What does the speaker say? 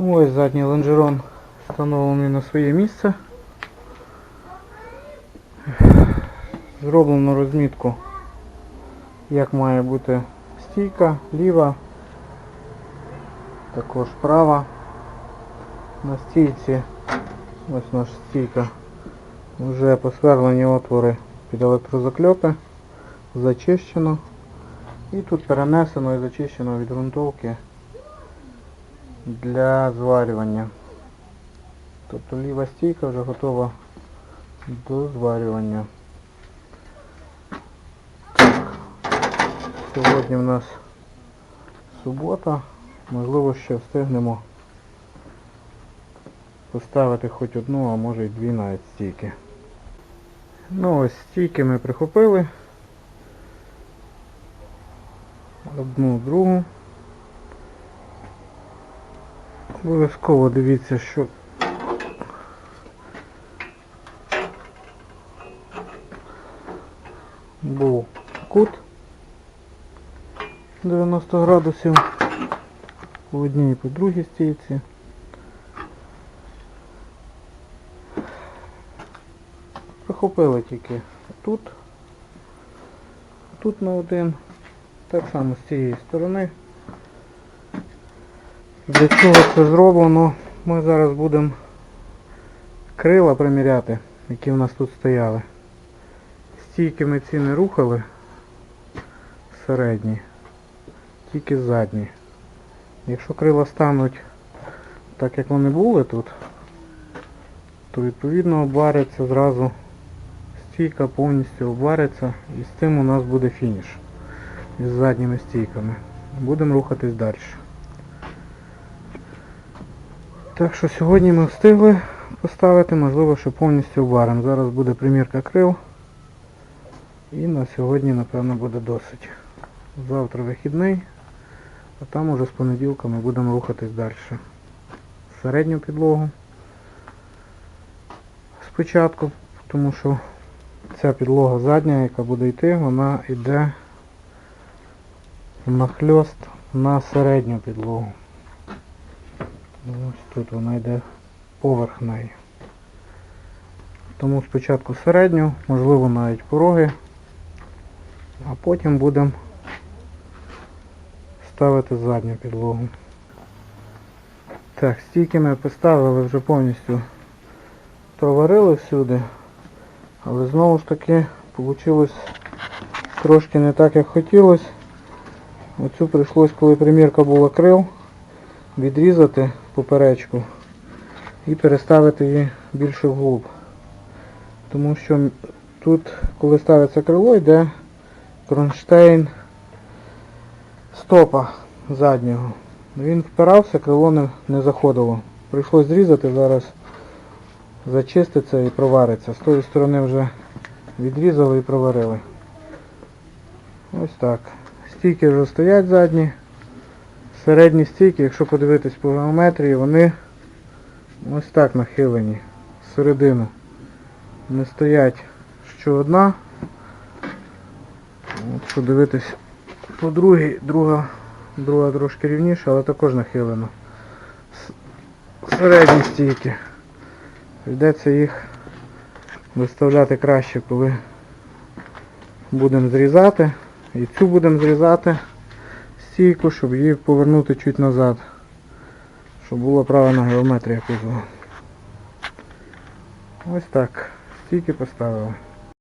Ну, ось задній лонжерон встановлений на своє місце. Зроблено розмітку, як має бути стійка, ліва, також права. На стійці, ось наша стійка, вже посверлені отвори під електрозакльопи, зачищено. І тут перенесено і зачищено від ґрунтовки для зварювання. Тобто ліва стійка вже готова до зварювання. Так. Сьогодні в нас субота, можливо ще встигнемо поставити хоч одну, а може й дві навіть стійки. Ну ось стійки ми прихопили. Одну, другу. Обов'язково дивіться, що був кут 90 градусів по одній і по другій стійці. Прихопили тільки тут на один, так само з цієї сторони. Для чого це зроблено? Ми зараз будемо крила приміряти, які в нас тут стояли. Стійки ми ці не рухали, середні, тільки задні. Якщо крила стануть так, як вони були тут, то відповідно обвариться зразу, стійка повністю обвариться, і з цим у нас буде фініш із задніми стійками. Будемо рухатись далі. Так що сьогодні ми встигли поставити, можливо, що повністю обваримо. Зараз буде примірка крил. І на сьогодні, напевно, буде досить. Завтра вихідний, а там уже з понеділка ми будемо рухатись далі. Середню підлогу спочатку, тому що ця підлога задня, яка буде йти, вона йде нахльост на середню підлогу. Ось тут вона йде поверх неї. Тому спочатку середню, можливо навіть пороги, а потім будемо ставити задню підлогу. Так, стійки ми поставили, вже повністю проварили всюди, але знову ж таки вийшло трошки не так, як хотілося. Оцю прийшлось, коли примірка була крил, відрізати поперечку і переставити її більше вглуб. Тому що тут, коли ставиться крило, йде кронштейн стопа заднього. Він впирався, крило не заходило. Прийшлось зрізати, зараз зачиститься і провариться. З тої сторони вже відрізали і проварили. Ось так. Стійки вже стоять задні. Середні стійки, якщо подивитись по геометрії, вони ось так нахилені всередину. Не стоять що одна. От, подивитись по другій, друга трошки рівніша, але також нахилена. Середні стійки. Прийдеться їх виставляти краще, коли будемо зрізати. І цю будемо зрізати стійку, щоб її повернути чуть назад, щоб була правильна геометрія кузова. Ось так. Стійки поставили.